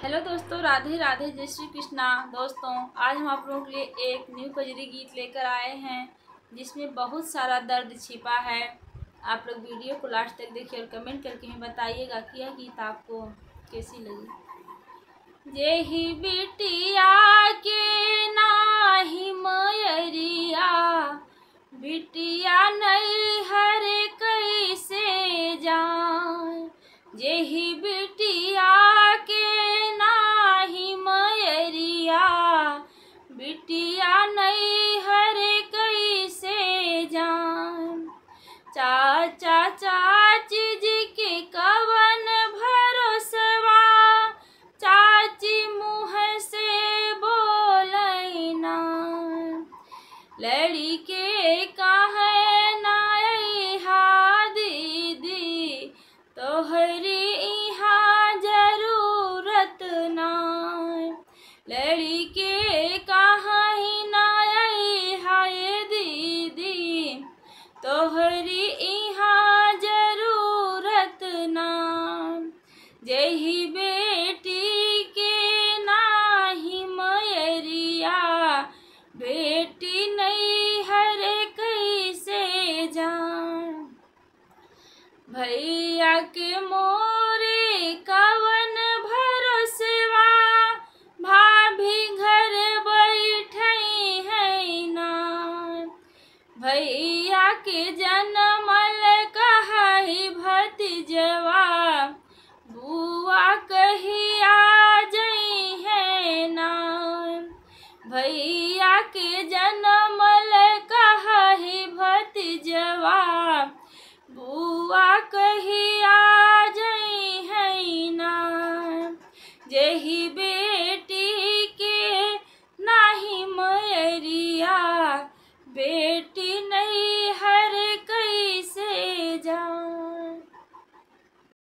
Hello दोस्तों, राधे राधे, जय श्री कृष्णा। दोस्तों, आज हम आप लोगों के लिए एक न्यू कजरी गीत लेकर आए हैं जिसमें बहुत सारा दर्द छिपा है। आप लोग वीडियो को लास्ट तक देखिए और कमेंट करके हमें बताइएगा कि यह गीत आपको कैसी लगी। जेही बिटिया के नाही मयरिया, बिटिया नहीं हरे कैसे जाए। जेही बिटिया के नाही मयरिया, बिटिया नहीं हरे कैसे जान। चाचा चाची जी के कवन भरोसवा, चाची मुँह से बोलैना। लड़ी के कहे नाइहा दीदी, तोहरी इहाँ जरूरत ना। लड़ी के कहीं नाइहा दीदी, तोहरी इहाँ जरूरत ना। जेही बेटी के नाही मयरिया, बेटी नहीं हरे कैसे जान। भैया के मोरे कवन भरोसवा, भाभी घर बैठे है ना। भैया के जनमल कही भतीजवा, बुआ कही आ जई है ना। भैया के जनमल कही भतीजवा, बुआ कही आ जई है ना। जेही बेटी के नाही मयरिया, बेटी